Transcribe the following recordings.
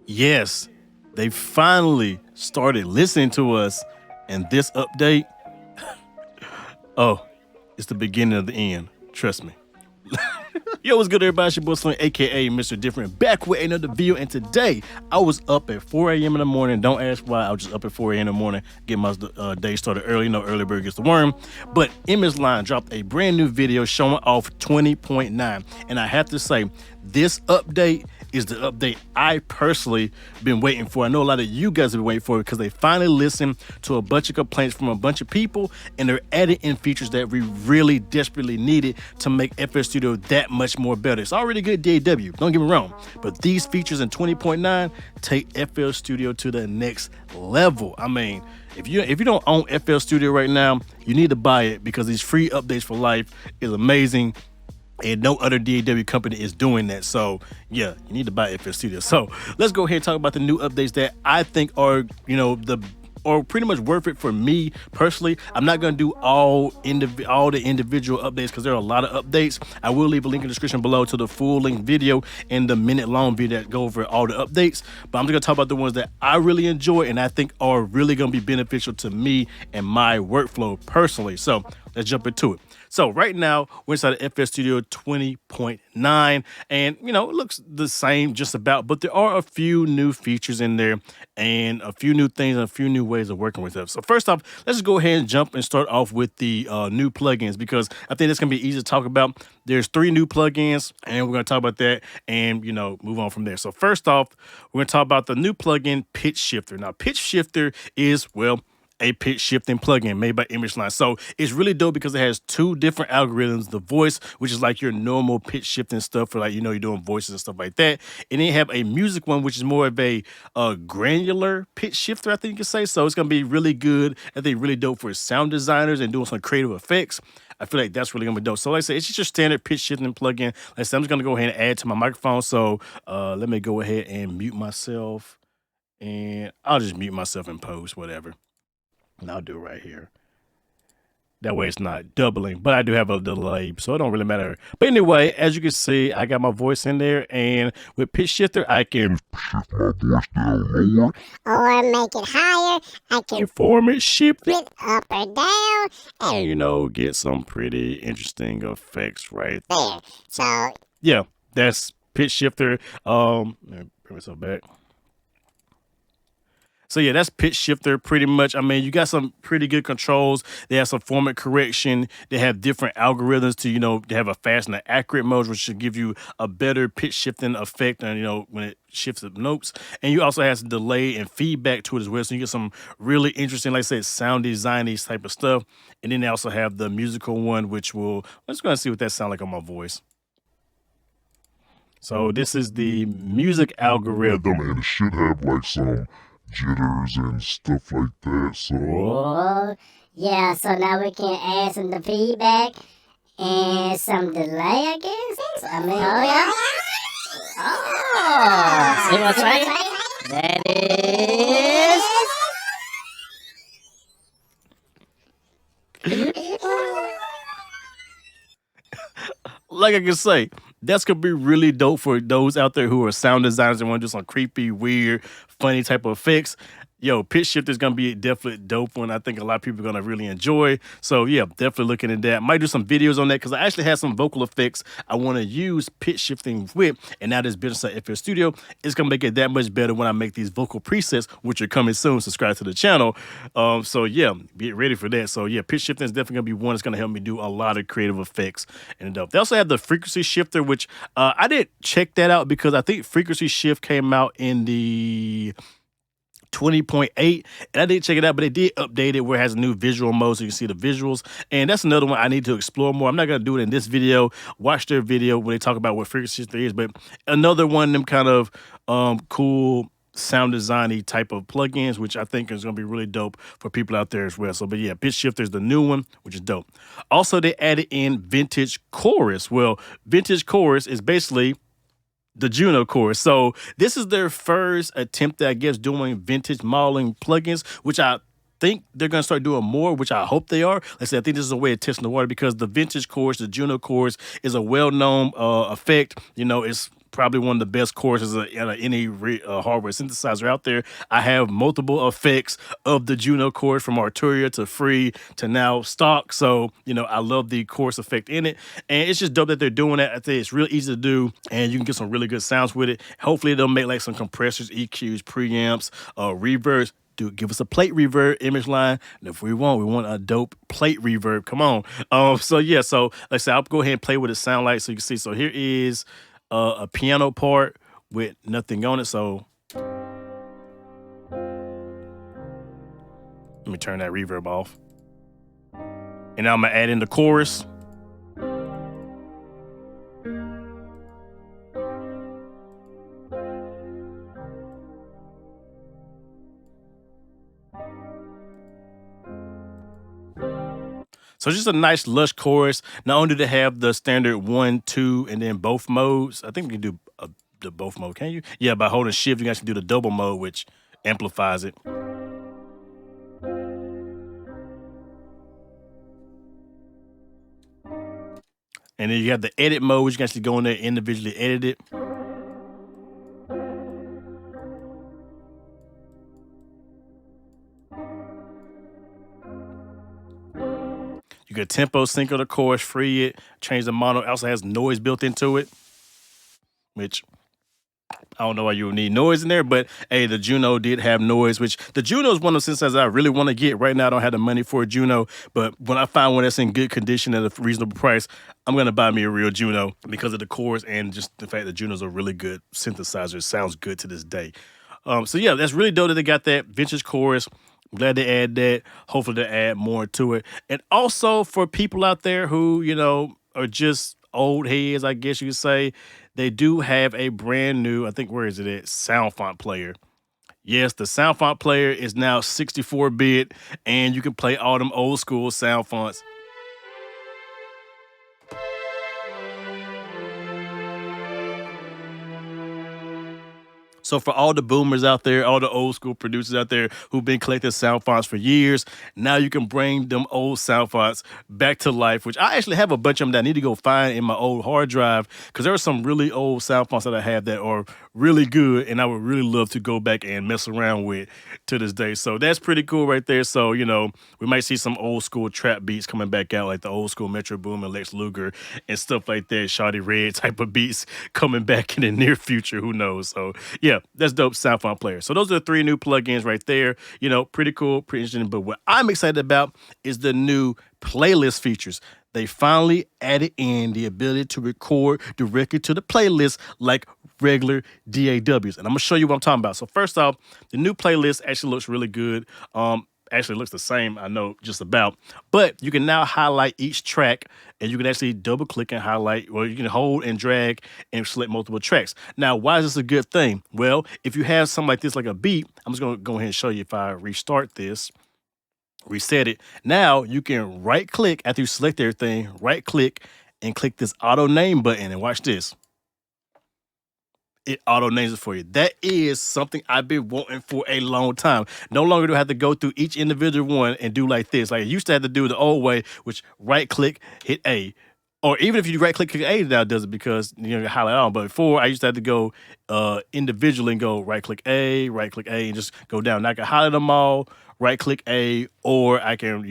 Yes, they finally started listening to us, and this update, oh, it's the beginning of the end. Trust me. Yo, what's good, everybody? It's your boy Slim, aka Mr. Different, back with another video. And today, I was up at 4 a.m. in the morning. Don't ask why. I was just up at 4 a.m. in the morning, get my day started early. You know, early bird gets the worm. But Image Line dropped a brand new video showing off 20.9, and I have to say, this update is the update I personally been waiting for. I know a lot of you guys have been waiting for it because they finally listened to a bunch of complaints from a bunch of people, and they're adding in features that we really desperately needed to make FL Studio that much more better. It's already good DAW, don't get me wrong, but these features in 20.9 take FL Studio to the next level. I mean, if you don't own FL Studio right now, you need to buy it because these free updates for life is amazing. And no other DAW company is doing that. So yeah, you need to buy FL Studio. So let's go ahead and talk about the new updates that I think are, or pretty much worth it for me personally. I'm not gonna do all the individual updates because there are a lot of updates. I will leave a link in the description below to the full length video and the minute-long video that go over all the updates. But I'm just gonna talk about the ones that I really enjoy and I think are really gonna be beneficial to me and my workflow personally. So let's jump into it. So right now, we're inside of FL Studio 20.9, and it looks the same just about, but there are a few new features in there and a few new things and a few new ways of working with it. So first off, let's just go ahead and jump and start off with the new plugins, because I think it's gonna be easy to talk about. There's 3 new plugins, and we're gonna talk about that and move on from there. So first off, we're gonna talk about the new plugin Pitch Shifter. Now, Pitch Shifter is, well, a pitch shifting plugin made by Image Line. So it's really dope because it has 2 different algorithms. The voice, which is like your normal pitch shifting stuff for you're doing voices and stuff like that. And then you have a music one, which is more of a granular pitch shifter, I think you could say. So it's going to be really good. I think really dope for sound designers and doing some creative effects. I feel like that's really going to be dope. So like I said, it's just your standard pitch shifting plugin. Like I said, I'm just going to go ahead and add to my microphone. So let me go ahead and mute myself. And I'll just mute myself in post, whatever. And I'll do it right here. That way it's not doubling, but I do have a delay, so it don't really matter. But anyway, as you can see, I got my voice in there, and with Pitch Shifter, I can shift my voice down lower or make it higher. I can form it, shift it up or down, and get some pretty interesting effects right there. So yeah, that's Pitch Shifter. Let me bring myself back. So yeah, that's Pitch Shifter pretty much. I mean, you got some pretty good controls. They have some format correction. They have different algorithms to, they have a fast and an accurate mode, which should give you a better pitch shifting effect and, when it shifts the notes. And you also have some delay and feedback to it as well. So you get some really interesting, like I said, sound design type of stuff. And then they also have the musical one, which let's go and see what that sounds like on my voice. So this is the music algorithm, and it should have some jitters and stuff like that. So yeah, so now we can add some feedback and some delay, I guess. I mean, oh yeah. Oh, see what's right? That is. Like I can say, that's gonna be really dope for those out there who are sound designers and want to do some creepy, weird, funny type of effects. Yo, Pitch Shifter is gonna be a definitely dope one. I think a lot of people are gonna really enjoy. So yeah, definitely looking at that. Might do some videos on that because I actually have some vocal effects I want to use pitch shifting with, and now this business at FL Studio is gonna make it that much better when I make these vocal presets, which are coming soon. Subscribe to the channel. So yeah, get ready for that. So yeah, pitch shifting is definitely gonna be one that's gonna help me do a lot of creative effects and dope. They also have the frequency shifter, which I didn't check that out because I think frequency shift came out in the 20.8, and I didn't check it out, but they did update it where it has a new visual mode so you can see the visuals, and that's another one I need to explore more. I'm not going to do it in this video. Watch their video when they talk about what frequency shifter is, but another one of them kind of cool sound design-y type of plugins, which I think is going to be really dope for people out there as well. So, but yeah, Pitch Shifter is the new one, which is dope. Also, they added in Vintage Chorus. Well, Vintage Chorus is basically the Juno chorus. So this is their first attempt at, I guess, doing vintage modeling plugins, which I think they're going to start doing more, which I hope they are. Like I said, I think this is a way of testing the water because the vintage chorus, the Juno chorus, is a well-known effect. It's probably one of the best courses of any hardware synthesizer out there. I have multiple effects of the Juno chorus, from Arturia to Free to now stock. So, I love the chorus effect in it. And it's just dope that they're doing that. I think it's real easy to do, and you can get some really good sounds with it. Hopefully they'll make like some compressors, EQs, preamps, reverbs. Dude, give us a plate reverb image line. And if we want a dope plate reverb. Come on. So like I said, I'll go ahead and play what it sound like so you can see. So here is a piano part with nothing on it. So let me turn that reverb off. And now I'm gonna add in the chorus. So just a nice lush chorus. Not only do they have the standard 1, 2, and then both modes. I think we can do the both mode. Can you? Yeah, by holding shift, you can actually do the double mode, which amplifies it. And then you have the edit mode, which you can actually go in there and individually edit it. You can tempo sync of the chorus, free it, change the mono. It also has noise built into it, which I don't know why you would need noise in there, but hey, the Juno did have noise, which the Juno is one of the synthesizers I really want to get. Right now, I don't have the money for a Juno, but when I find one that's in good condition at a reasonable price, I'm going to buy me a real Juno because of the chorus and just the fact that Juno's a really good synthesizer. It sounds good to this day. So yeah, that's really dope that they got that vintage chorus. I'm glad they add that. Hopefully they add more to it. And also for people out there who, are just old heads, I guess you could say, they do have a brand new, I think, where is it at? Sound font player. Yes, the sound font player is now 64-bit, and you can play all them old school sound fonts. So for all the boomers out there, all the old school producers out there who've been collecting sound fonts for years, now you can bring them old sound fonts back to life, which I actually have a bunch of them that I need to go find in my old hard drive, because there are some really old sound fonts that I have that are really good, and I would really love to go back and mess around with to this day. So that's pretty cool right there. So, we might see some old school trap beats coming back out, like the old school Metro Boomin, Lex Luger, and stuff like that, Shawty Red type of beats coming back in the near future. Who knows? So yeah, that's dope sound font player. So those are the 3 new plugins right there. Pretty cool, pretty interesting. But what I'm excited about is the new playlist features. They finally added in the ability to record directly to the playlist like regular DAWs. And I'm gonna show you what I'm talking about. So first off, the new playlist actually looks really good. Actually looks the same, I know, just about. But you can now highlight each track, and you can actually double click and highlight, or you can hold and drag and select multiple tracks. Now, why is this a good thing? Well, if you have something like this, like a beat, I'm just gonna go ahead and show you. If I restart this, reset it, now you can right click after you select everything, right click and click this auto name button, and watch this. It auto names it for you. That is something I've been wanting for a long time. No longer do I have to go through each individual one and do like this. Like I used to have to do the old way, which right click, hit A. Or even if you right click A, now it does it because you highlight all. But before, I used to have to go individually and go right click A, and just go down. Now I can highlight them all, right click A, or I can,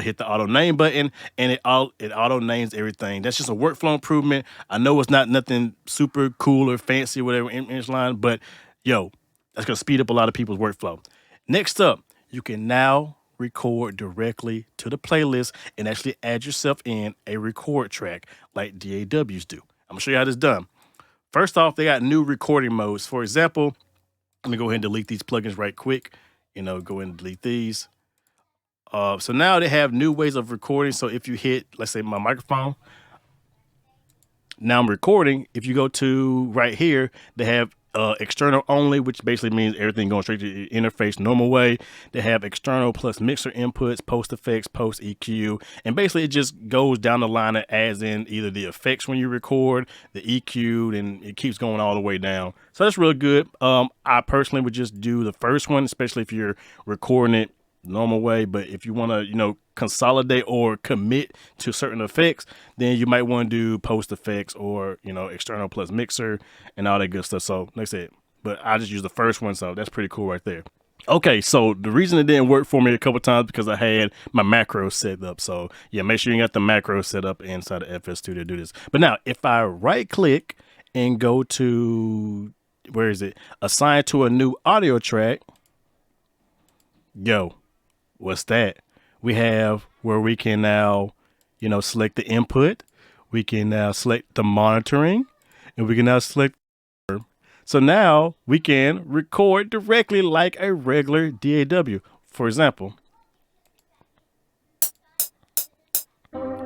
hit the auto name button, and it auto names everything. That's just a workflow improvement. I know it's not nothing super cool or fancy or whatever image line, but yo, that's gonna speed up a lot of people's workflow. Next up, you can now record directly to the playlist and actually add yourself in a record track like DAWs do. I'm gonna show you how this is done. First off, they got new recording modes. For example, let me go ahead and delete these plugins right quick. Go ahead and delete these. So now they have new ways of recording. So if you hit, let's say my microphone, now I'm recording. If you go to right here, they have external only, which basically means everything going straight to the interface normal way. They have external plus mixer inputs, post effects, post EQ, and basically it just goes down the line and adds in either the effects when you record, the EQ, and it keeps going all the way down. So that's real good. I personally would just do the first one, especially if you're recording it normal way. But if you want to, consolidate or commit to certain effects, then you might want to do post effects or, external plus mixer and all that good stuff. So like I said, but I just use the first one. So that's pretty cool right there. Okay, so the reason it didn't work for me a couple times because I had my macros set up. So yeah, make sure you got the macros set up inside of FL Studio to do this. But now if I right click and go to, where is it? Assign to a new audio track. Yo, what's that? We have where we can now, select the input. We can now select the monitoring and we can now select. So now we can record directly like a regular DAW. For example,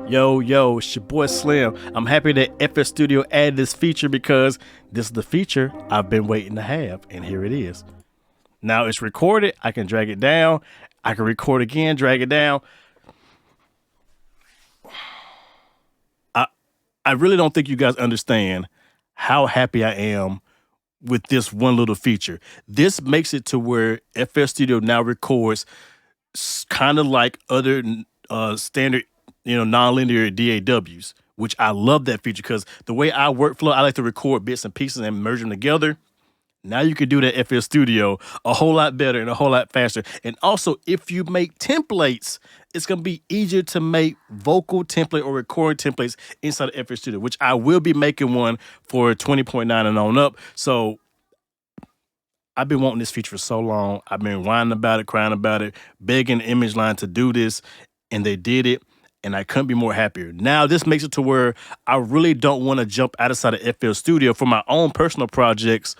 yo, it's your boy Slim. I'm happy that FL Studio added this feature because this is the feature I've been waiting to have. And here it is. Now it's recorded. I can drag it down. I can record again, drag it down. I really don't think you guys understand how happy I am with this one little feature. This makes it to where FL Studio now records kind of like other standard, nonlinear DAWs, which I love that feature because the way I workflow, I like to record bits and pieces and merge them together. Now you can do that FL Studio a whole lot better and a whole lot faster. And also, if you make templates, it's going to be easier to make vocal template or recording templates inside of FL Studio, which I will be making one for 20.9 and on up. So I've been wanting this feature for so long. I've been whining about it, crying about it, begging ImageLine to do this, and they did it. And I couldn't be more happier. Now this makes it to where I really don't want to jump outside of FL Studio for my own personal projects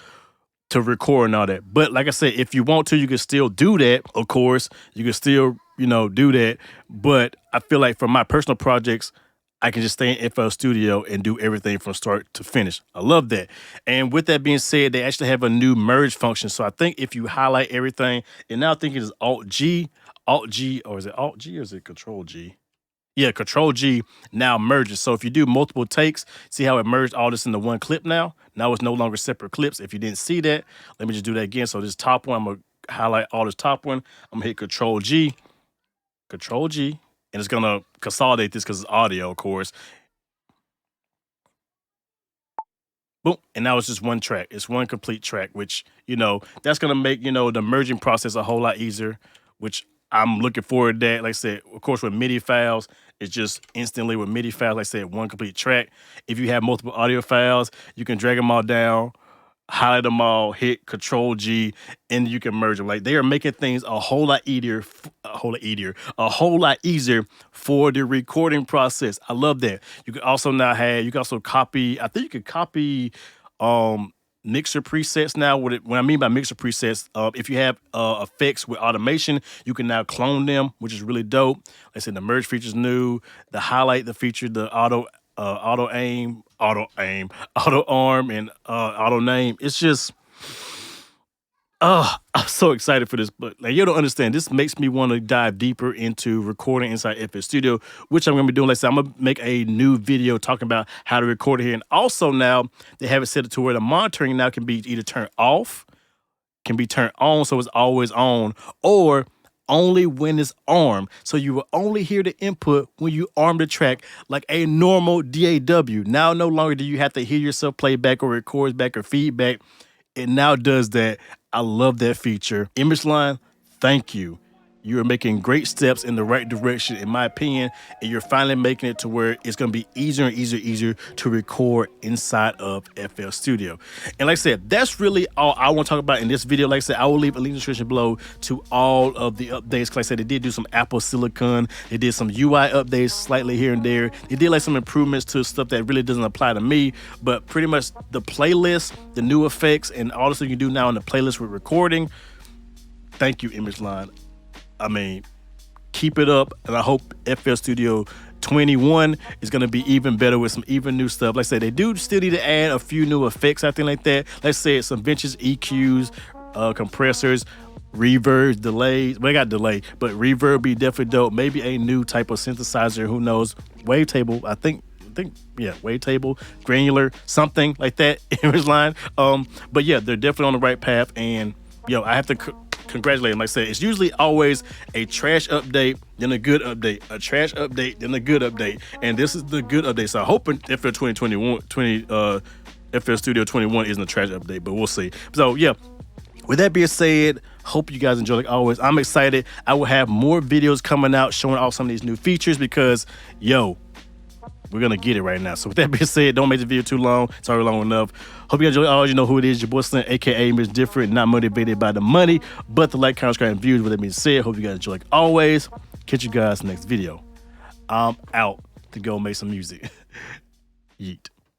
to record and all that. But like I said, if you want to, you can still do that. Of course, you can still, do that. But I feel like for my personal projects, I can just stay in FL Studio and do everything from start to finish. I love that. And with that being said, they actually have a new merge function. So I think if you highlight everything, and now I think it is Alt G, or is it Alt G or is it Control G? Yeah, Control G now merges. So if you do multiple takes, see how it merged all this into one clip now? Now it's no longer separate clips. If you didn't see that, let me just do that again. So this top one, I'm going to highlight all this top one. I'm going to hit Control G, and it's going to consolidate this because it's audio, of course. Boom. And now it's just one track. It's one complete track, which, that's going to make, the merging process a whole lot easier, which I'm looking forward to that. Like I said, of course, with MIDI files, it's just instantly with MIDI files, like I said, one complete track. If you have multiple audio files, you can drag them all down, highlight them all, hit Control G, and you can merge them. Like they are making things a whole lot easier for the recording process. I love that. You can also copy, I think you could copy mixer presets now. What I mean by mixer presets, if you have effects with automation, you can now clone them, which is really dope. Like I said, the merge feature's new. The highlight the feature, the auto arm, and auto name. It's just, I'm so excited for this. But like you don't understand, this makes me want to dive deeper into recording inside FL Studio, which I'm gonna be doing. Like I said, I'm gonna make a new video talking about how to record it here. And also now they have it set to where the monitoring now can be either turned off, can be turned on, so it's always on, or only when it's armed. So you will only hear the input when you arm the track like a normal DAW. Now no longer do you have to hear yourself play back or record back or feedback. It now does that. I love that feature. ImageLine, thank you. You are making great steps in the right direction, in my opinion, and you're finally making it to where it's going to be easier and easier to record inside of FL Studio. And like I said, that's really all I want to talk about in this video. Like I said, I will leave a link in the description below to all of the updates. Like I said, they did do some Apple Silicon. They did some UI updates slightly here and there. They did like some improvements to stuff that really doesn't apply to me, but pretty much the playlist, the new effects, and all the stuff you can do now in the playlist with recording. Thank you, ImageLine. I mean, keep it up, and I hope FL Studio 21 is going to be even better with some even new stuff. Like I said, they do still need to add a few new effects, I think, like that. Let's say some vintage EQs, compressors, reverb, delays. Well, I got delay, but reverb be definitely dope. Maybe a new type of synthesizer, who knows? Wavetable, I think, wavetable, granular, something like that, ImageLine. But yeah, they're definitely on the right path, and I have to congratulate him. Like I said, it's usually always a trash update, then a good update, a trash update, then a good update, and this is the good update. So I'm hoping FL 2021, FL Studio 21 isn't a trash update, but we'll see. So yeah, with that being said, hope you guys enjoy like always. I'm excited. I will have more videos coming out showing off some of these new features because, yo, we're gonna get it right now. So with that being said, don't make the video too long. It's already long enough. Hope you guys enjoy. Always, you know who it is. Your boy Slim, aka Mr. Different. Not motivated by the money, but the like, comment, subscribe, and views. With that being said, hope you guys enjoy like always. Catch you guys next video. I'm out to go make some music. Yeet.